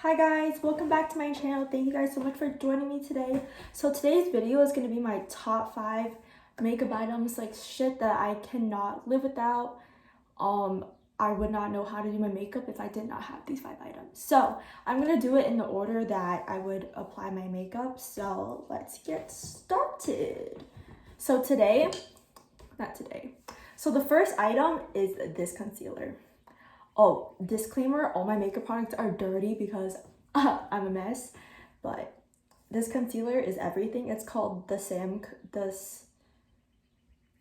Hi guys, welcome back to my channel. Thank you guys so much for joining me today. So today's video is going to be my top 5 makeup items, like shit that I cannot live without. I would not know how to do my makeup if I did not have these 5 items. So I'm going to do it in the order that I would apply my makeup. So let's get started. So So the first item is this concealer. Oh, disclaimer, all my makeup products are dirty because I'm a mess, but this concealer is everything. It's called the SAEM,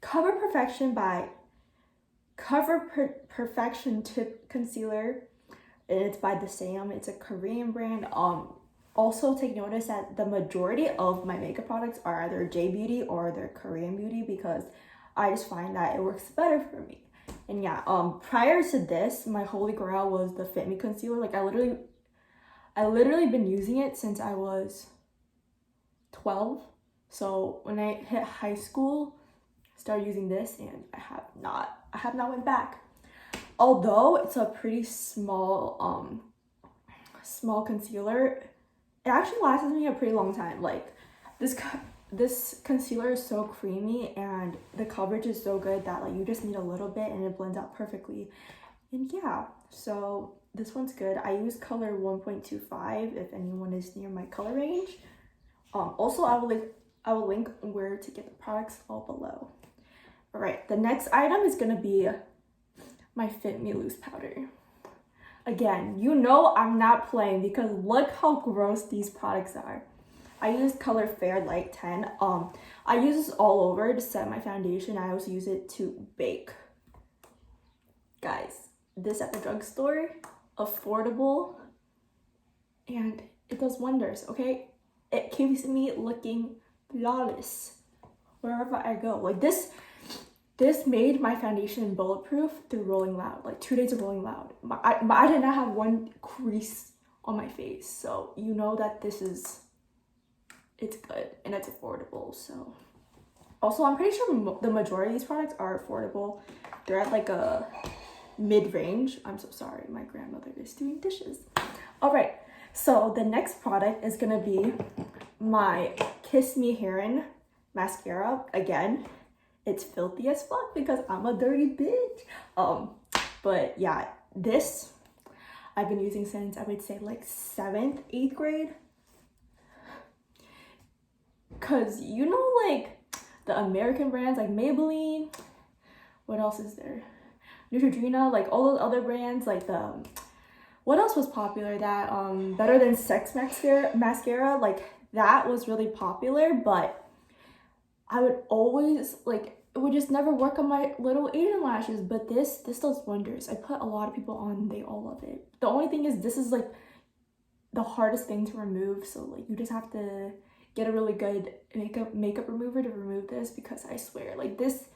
Cover Perfection Tip Concealer, and it's by the SAEM. It's a Korean brand. Also take notice that the majority of my makeup products are either J Beauty or they're Korean Beauty because I just find that it works better for me. And yeah, prior to this, my holy grail was the Fit Me concealer. Like I literally been using it since I was 12. So when I hit high school, I started using this, and I have not went back. Although it's a pretty small concealer, it actually lasted me a pretty long time. Like this concealer is so creamy and the coverage is so good that like you just need a little bit and it blends out perfectly. And yeah, so this one's good. I use color 1.25 if anyone is near my color range. Also I will link where to get the products all below. All right, the next item is gonna be my Fit Me loose powder. Again, you know I'm not playing because look how gross these products are. I use color Fair Light 10. I use this all over to set my foundation. I also use it to bake. Guys, this at the drugstore, affordable, and it does wonders, okay? It keeps me looking flawless wherever I go. Like this made my foundation bulletproof through Rolling Loud, like 2 days of Rolling Loud. I did not have one crease on my face, so you know that it's good and it's affordable. So also I'm pretty sure the majority of these products are affordable. They're at like a mid-range. I'm so sorry, my grandmother is doing dishes. All right, so the next product is gonna be my Kiss Me Herione mascara. Again, it's filthy as fuck because I'm a dirty bitch. But yeah, this I've been using since I would say like 7th, 8th grade. Cause you know, like the American brands like Maybelline, what else is there? Neutrogena, like all those other brands, like what else was popular? That Better Than Sex mascara, like that was really popular, but I would always like it would just never work on my little Asian lashes. But this does wonders. I put a lot of people on, they all love it. The only thing is this is like the hardest thing to remove, so like you just have to get a really good makeup remover to remove this, because I swear, like this,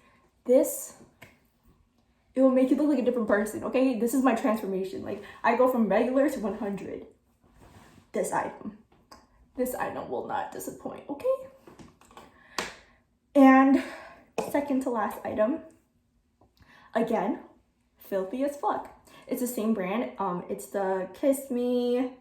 it will make you look like a different person, okay? This is my transformation. Like, I go from regular to 100. This item will not disappoint, okay? And second to last item, again, filthy as fuck. It's the same brand. It's the Kiss Me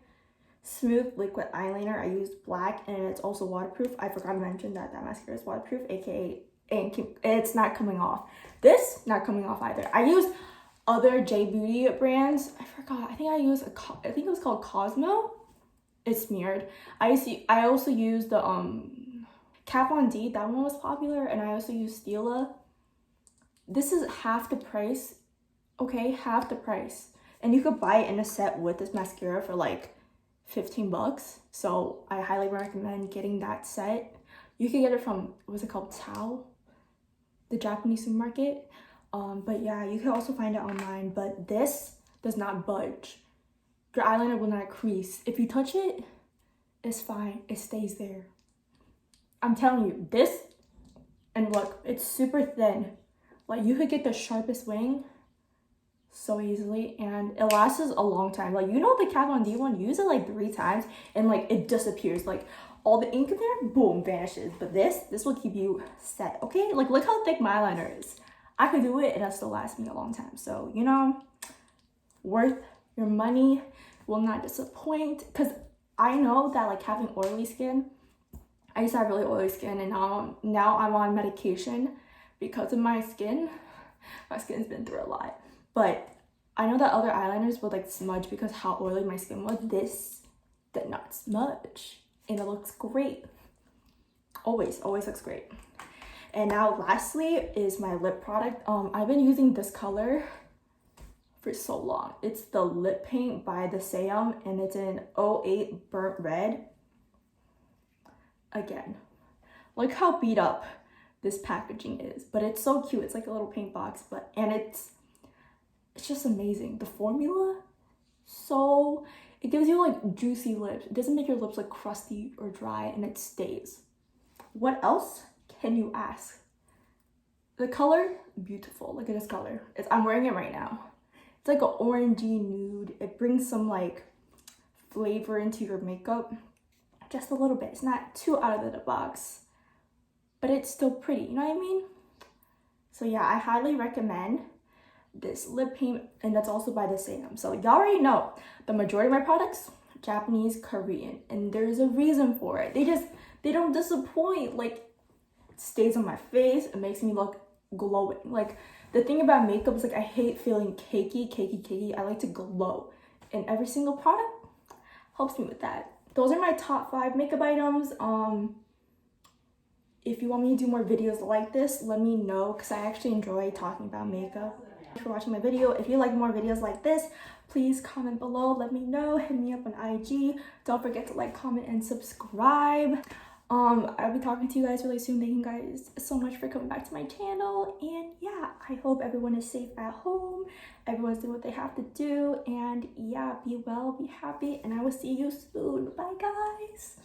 Smooth Liquid Eyeliner. I used black, and it's also waterproof. I forgot to mention that mascara is waterproof, aka it's not coming off. This not coming off either. I used other J Beauty brands. I forgot. I think it was called Cosmo. It's smeared. I also used the Kat Von D. That one was popular, and I also used Stila. This is half the price. Okay, half the price, and you could buy it in a set with this mascara for like $15. So I highly recommend getting that set. You can get it from, what's it called, Tao, the Japanese supermarket. But yeah, you can also find it online. But this does not budge. Your eyeliner will not crease. If you touch it, it's fine. It stays there. I'm telling you, this, and look, it's super thin. Like you could get the sharpest wing so easily, and it lasts a long time. Like, you know, the Kat Von D one, use it like 3 times and like it disappears. Like all the ink in there, boom, vanishes. But this will keep you set, okay? Like look how thick my eyeliner is. I could do it and it'll still last me a long time. So, you know, worth your money. will not disappoint. Because I know that like having oily skin, I used to have really oily skin, and now I'm on medication because of my skin. My skin's been through a lot. But I know that other eyeliners would like smudge because how oily my skin was. This did not smudge, and it looks great. Always looks great. And now lastly is my lip product. I've been using this color for so long. It's the lip paint by the SAEM, and it's in 08 Burnt Red. Again, look how beat up this packaging is, but it's so cute. It's like a little paint box, and it's just amazing. The formula, so it gives you like juicy lips. It doesn't make your lips look crusty or dry, and it stays. What else can you ask? The color, beautiful. Look at this color. I'm wearing it right now. It's like an orangey nude. It brings some like flavor into your makeup, just a little bit. It's not too out of the box, but it's still pretty, you know what I mean? So yeah, I highly recommend this lip paint, and that's also by the SAEM. So y'all already know the majority of my products, Japanese, Korean, and there's a reason for it. They don't disappoint. Like, it stays on my face. It makes me look glowing. Like, the thing about makeup is like I hate feeling cakey. I like to glow, and every single product helps me with that. Those are my top 5 makeup items. If you want me to do more videos like this, let me know, because I actually enjoy talking about makeup. Thanks for watching my video. If you like more videos like this, please comment below. Let me know. Hit me up on IG. Don't forget to like, comment, and subscribe. I'll be talking to you guys really soon. Thank you guys so much for coming back to my channel. And yeah, I hope everyone is safe at home. Everyone's doing what they have to do. And yeah, be well, be happy, and I will see you soon. Bye, guys.